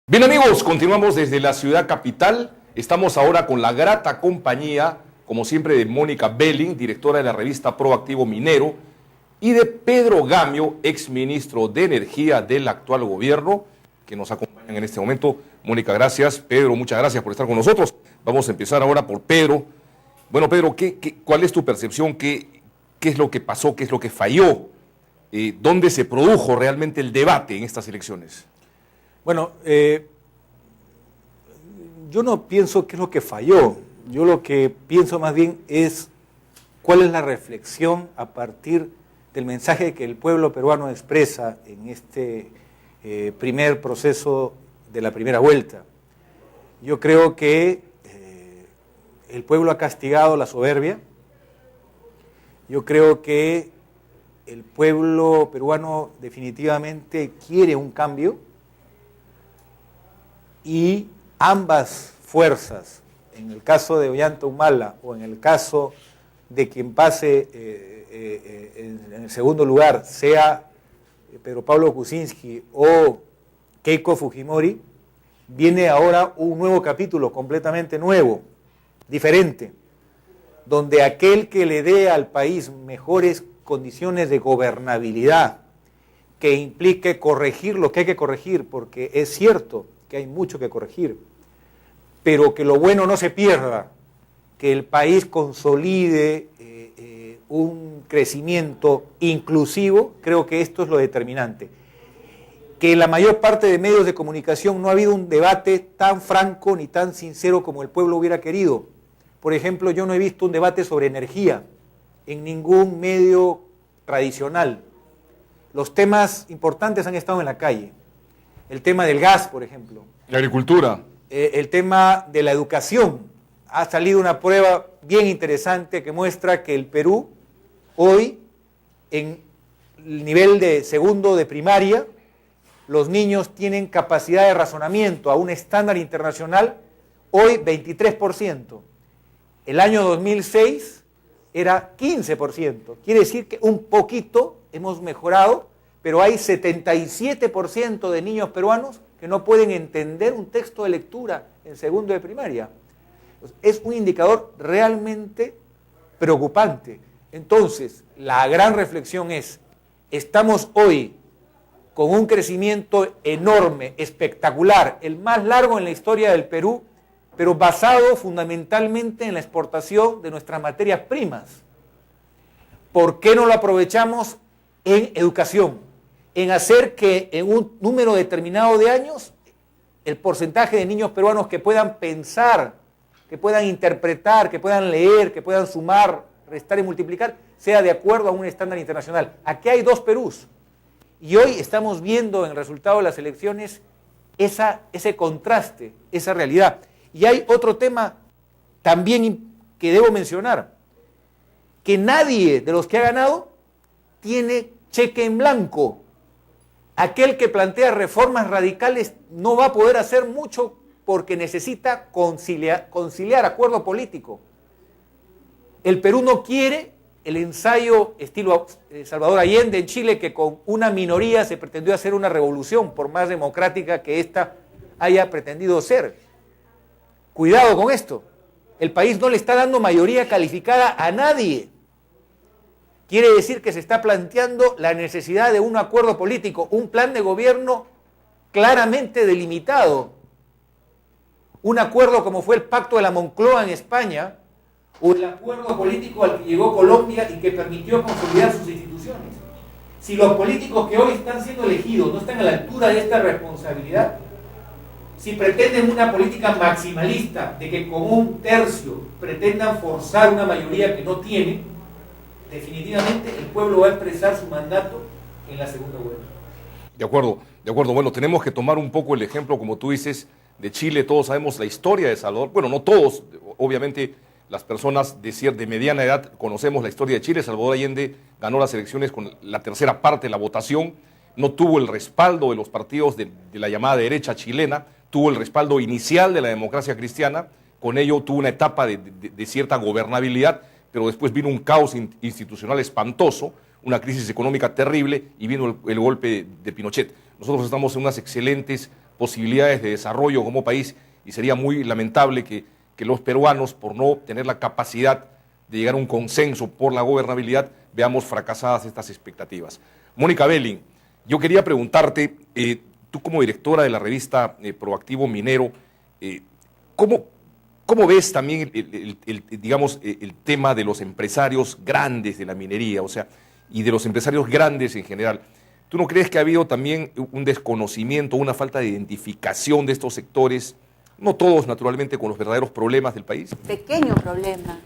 Bien amigos, continuamos desde la ciudad capital. Estamos ahora con la grata compañía, como siempre, de Mónica Belling, directora de la revista Proactivo Minero, y de Pedro Gamio, exministro de Energía del actual gobierno, que nos acompañan en este momento. Mónica, gracias. Pedro, muchas gracias por estar con nosotros. Vamos a empezar ahora por Pedro. Bueno, Pedro, ¿cuál es tu percepción? ¿Qué es lo que pasó? ¿Qué es lo que falló? ¿Dónde se produjo realmente el debate en estas elecciones? Bueno, yo no pienso qué es lo que falló. Yo lo que pienso más bien es cuál es la reflexión a partir del mensaje que el pueblo peruano expresa en este primer proceso de la primera vuelta. Yo creo que el pueblo ha castigado la soberbia. Yo creo que el pueblo peruano definitivamente quiere un cambio. Y ambas fuerzas, en el caso de Ollanta Humala o en el caso de quien pase en el segundo lugar, sea Pedro Pablo Kuczynski o Keiko Fujimori, viene ahora un nuevo capítulo completamente nuevo, diferente, donde aquel que le dé al país mejores condiciones de gobernabilidad, que implique corregir lo que hay que corregir, porque es cierto que hay mucho que corregir, pero que lo bueno no se pierda, que el país consolide un crecimiento inclusivo, creo que esto es lo determinante. Que en la mayor parte de medios de comunicación no ha habido un debate tan franco ni tan sincero como el pueblo hubiera querido. Por ejemplo, yo no he visto un debate sobre energía en ningún medio tradicional. Los temas importantes han estado en la calle. El tema del gas, por ejemplo. La agricultura. El tema de la educación. Ha salido una prueba bien interesante que muestra que el Perú, hoy, en el nivel de segundo de primaria, los niños tienen capacidad de razonamiento a un estándar internacional, hoy 23%. El año 2006 era 15%. Quiere decir que un poquito hemos mejorado, pero hay 77% de niños peruanos que no pueden entender un texto de lectura en segundo de primaria. Es un indicador realmente preocupante. Entonces, la gran reflexión es, estamos hoy con un crecimiento enorme, espectacular, el más largo en la historia del Perú, pero basado fundamentalmente en la exportación de nuestras materias primas. ¿Por qué no lo aprovechamos en educación? En hacer que en un número determinado de años el porcentaje de niños peruanos que puedan pensar, que puedan interpretar, que puedan leer, que puedan sumar, restar y multiplicar, sea de acuerdo a un estándar internacional. Aquí hay dos Perús. Y hoy estamos viendo en el resultado de las elecciones ese contraste, esa realidad. Y hay otro tema también que debo mencionar, que nadie de los que ha ganado tiene cheque en blanco. Aquel que plantea reformas radicales no va a poder hacer mucho porque necesita conciliar acuerdo político. El Perú no quiere el ensayo estilo Salvador Allende en Chile, que con una minoría se pretendió hacer una revolución, por más democrática que ésta haya pretendido ser. Cuidado con esto. El país no le está dando mayoría calificada a nadie. Quiere decir que se está planteando la necesidad de un acuerdo político, un plan de gobierno claramente delimitado. Un acuerdo como fue el Pacto de la Moncloa en España, o el acuerdo político al que llegó Colombia y que permitió consolidar sus instituciones. Si los políticos que hoy están siendo elegidos no están a la altura de esta responsabilidad, si pretenden una política maximalista de que con un tercio pretendan forzar una mayoría que no tienen, definitivamente el pueblo va a expresar su mandato en la segunda vuelta. De acuerdo. Bueno, tenemos que tomar un poco el ejemplo, como tú dices, de Chile. Todos sabemos la historia de Salvador. Bueno, no todos, obviamente las personas de mediana edad conocemos la historia de Chile. Salvador Allende ganó las elecciones con la tercera parte de la votación. No tuvo el respaldo de los partidos de la llamada derecha chilena. Tuvo el respaldo inicial de la democracia cristiana. Con ello tuvo una etapa de cierta gobernabilidad, pero después vino un caos institucional espantoso, una crisis económica terrible y vino el golpe de Pinochet. Nosotros estamos en unas excelentes posibilidades de desarrollo como país, y sería muy lamentable que los peruanos, por no tener la capacidad de llegar a un consenso por la gobernabilidad, veamos fracasadas estas expectativas. Mónica Belling, yo quería preguntarte, tú como directora de la revista Proactivo Minero, ¿cómo ves también digamos, el tema de los empresarios grandes de la minería, o sea, y de los empresarios grandes en general? ¿Tú no crees que ha habido también un desconocimiento, una falta de identificación de estos sectores, no todos naturalmente, con los verdaderos problemas del país? Pequeño problema,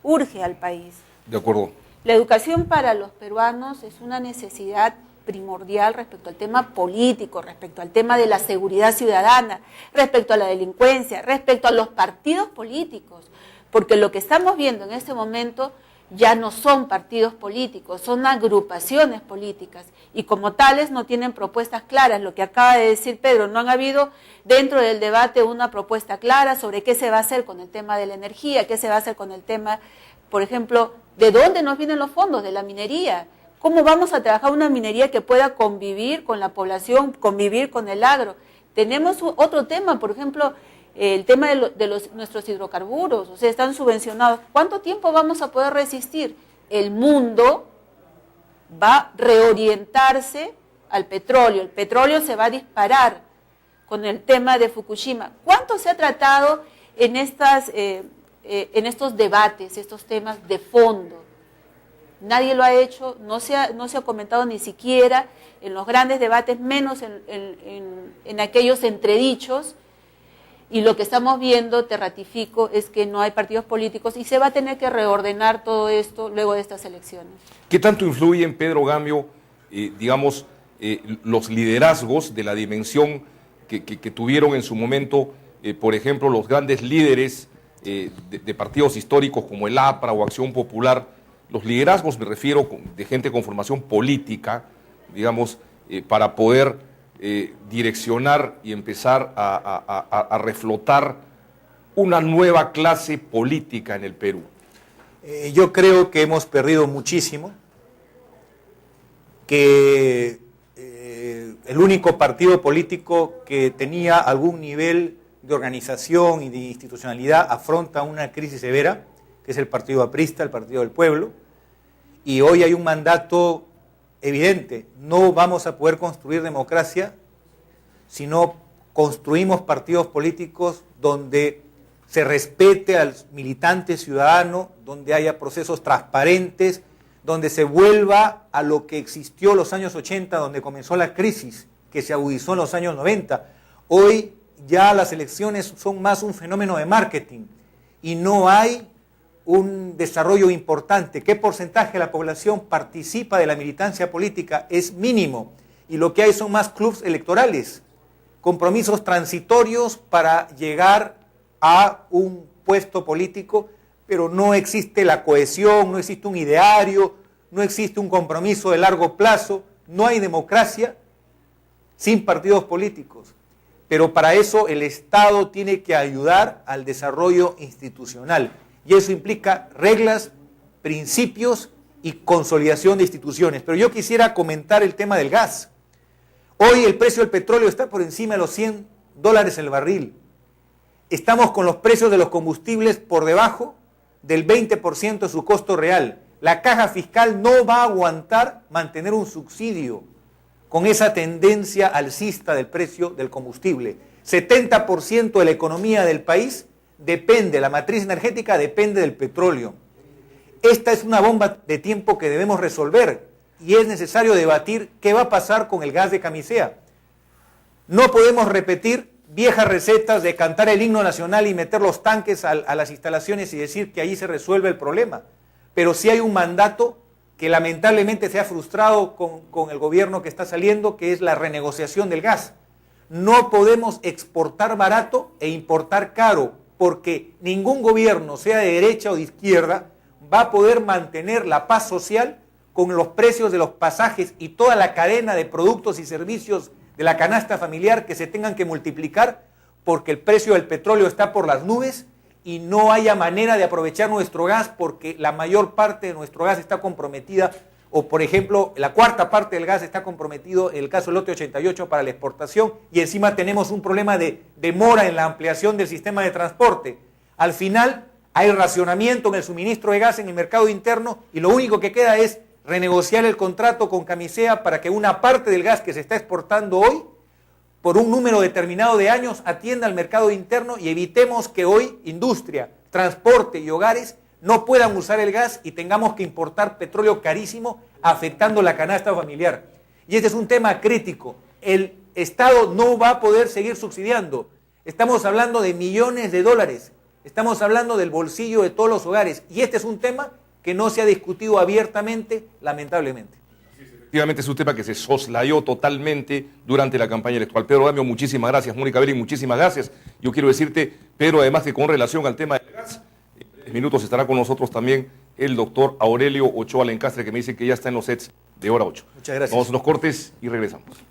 urge al país. De acuerdo. La educación para los peruanos es una necesidad primordial respecto al tema político, respecto al tema de la seguridad ciudadana, respecto a la delincuencia, respecto a los partidos políticos, porque lo que estamos viendo en este momento ya no son partidos políticos, son agrupaciones políticas y como tales no tienen propuestas claras. Lo que acaba de decir Pedro, no han habido dentro del debate una propuesta clara sobre qué se va a hacer con el tema de la energía, qué se va a hacer con el tema, por ejemplo, de dónde nos vienen los fondos de la minería, cómo vamos a trabajar una minería que pueda convivir con la población, convivir con el agro. Tenemos otro tema, por ejemplo, el tema de nuestros hidrocarburos, o sea, están subvencionados. ¿Cuánto tiempo vamos a poder resistir? El mundo va a reorientarse al petróleo, el petróleo se va a disparar con el tema de Fukushima. ¿Cuánto se ha tratado en estos debates, estos temas de fondo? Nadie lo ha hecho, no se ha comentado ni siquiera en los grandes debates, menos en aquellos entredichos. Y lo que estamos viendo, te ratifico, es que no hay partidos políticos y se va a tener que reordenar todo esto luego de estas elecciones. ¿Qué tanto influyen, Pedro Gamio, digamos, los liderazgos de la dimensión que tuvieron en su momento, por ejemplo, los grandes líderes de partidos históricos como el APRA o Acción Popular? Los liderazgos, me refiero, de gente con formación política, digamos, para poder direccionar y empezar a reflotar una nueva clase política en el Perú. Yo creo que hemos perdido muchísimo, que el único partido político que tenía algún nivel de organización y de institucionalidad afronta una crisis severa, que es el Partido Aprista, el Partido del Pueblo, y hoy hay un mandato evidente: no vamos a poder construir democracia si no construimos partidos políticos donde se respete al militante ciudadano, donde haya procesos transparentes, donde se vuelva a lo que existió en los años 80, donde comenzó la crisis, que se agudizó en los años 90. Hoy ya las elecciones son más un fenómeno de marketing y no hay un desarrollo importante. ¿Qué porcentaje de la población participa de la militancia política? Es mínimo. Y lo que hay son más clubes electorales, compromisos transitorios para llegar a un puesto político, pero no existe la cohesión, no existe un ideario, no existe un compromiso de largo plazo, no hay democracia sin partidos políticos. Pero para eso el Estado tiene que ayudar al desarrollo institucional. Y eso implica reglas, principios y consolidación de instituciones. Pero yo quisiera comentar el tema del gas. Hoy el precio del petróleo está por encima de los $100 el barril. Estamos con los precios de los combustibles por debajo del 20% de su costo real. La caja fiscal no va a aguantar mantener un subsidio con esa tendencia alcista del precio del combustible. 70% de la economía del país depende, la matriz energética depende del petróleo. Esta es una bomba de tiempo que debemos resolver y es necesario debatir qué va a pasar con el gas de camisea. No podemos repetir viejas recetas de cantar el himno nacional y meter los tanques a las instalaciones y decir que ahí se resuelve el problema. Pero sí hay un mandato que lamentablemente se ha frustrado con el gobierno que está saliendo, que es la renegociación del gas. No podemos exportar barato e importar caro, porque ningún gobierno, sea de derecha o de izquierda, va a poder mantener la paz social con los precios de los pasajes y toda la cadena de productos y servicios de la canasta familiar que se tengan que multiplicar porque el precio del petróleo está por las nubes y no haya manera de aprovechar nuestro gas porque la mayor parte de nuestro gas está comprometida o por ejemplo, la cuarta parte del gas está comprometido en el caso del lote 88 para la exportación, y encima tenemos un problema de demora en la ampliación del sistema de transporte. Al final hay racionamiento en el suministro de gas en el mercado interno y lo único que queda es renegociar el contrato con Camisea para que una parte del gas que se está exportando hoy, por un número determinado de años, atienda al mercado interno y evitemos que hoy industria, transporte y hogares no puedan usar el gas y tengamos que importar petróleo carísimo, afectando la canasta familiar. Y este es un tema crítico. El Estado no va a poder seguir subsidiando. Estamos hablando de millones de dólares. Estamos hablando del bolsillo de todos los hogares. Y este es un tema que no se ha discutido abiertamente, lamentablemente. Efectivamente es un tema que se soslayó totalmente durante la campaña electoral. Pedro Gamio, muchísimas gracias. Mónica Belling, muchísimas gracias. Yo quiero decirte, Pedro, además que con relación al tema del gas, en 3 minutos estará con nosotros también el doctor Aurelio Ochoa Lencastre, que me dice que ya está en los sets de hora 8. Muchas gracias. Vamos a unos cortes y regresamos.